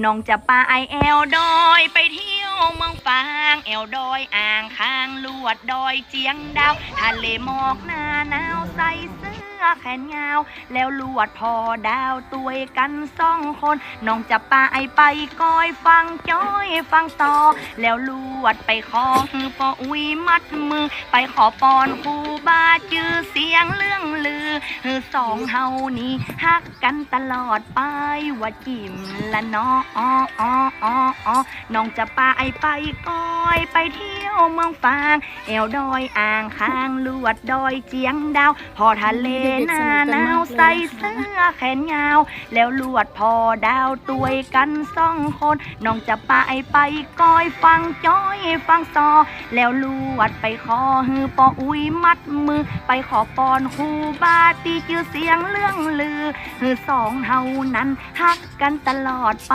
น้องจะไปแอวดอยไปเที่ยวเมืองฟางแอวดอยอ่างค้างลวดดอยเจียงดาวทะเลหมอกหน้าหนาวใส่เสื้อแขนยาวแล้วลวดพอดาวตัวยกัน2 คนน้องจะไปก้อยฟังจ้อยฟังต่อแล้วลวดไปขอปออุ้ยมัดมือไปขอปอนครูบาจื้อเสียงเรื่องลือ2 เฮานี้ฮักกันตลอดไปว่าจิ้มละเนาะน้องจะไปก้อยไปเที่ยวเมืองฟางแอวดอยอ่างค้างลวดดอยเจียงดาวพอทะเลหน้าหนาวใส่เสื้อแขนยาวแล้วลวดพอดาวตัวยกัน2 คนน้องจะไปก้อยฟังจ้อยฟังซอแล้วลวดไปขอปออุ้ยมัดมือไปขอปอนครูบาตีจื้อเสียงเรื่องลือ2 เฮานั้นฮักกันตลอดไป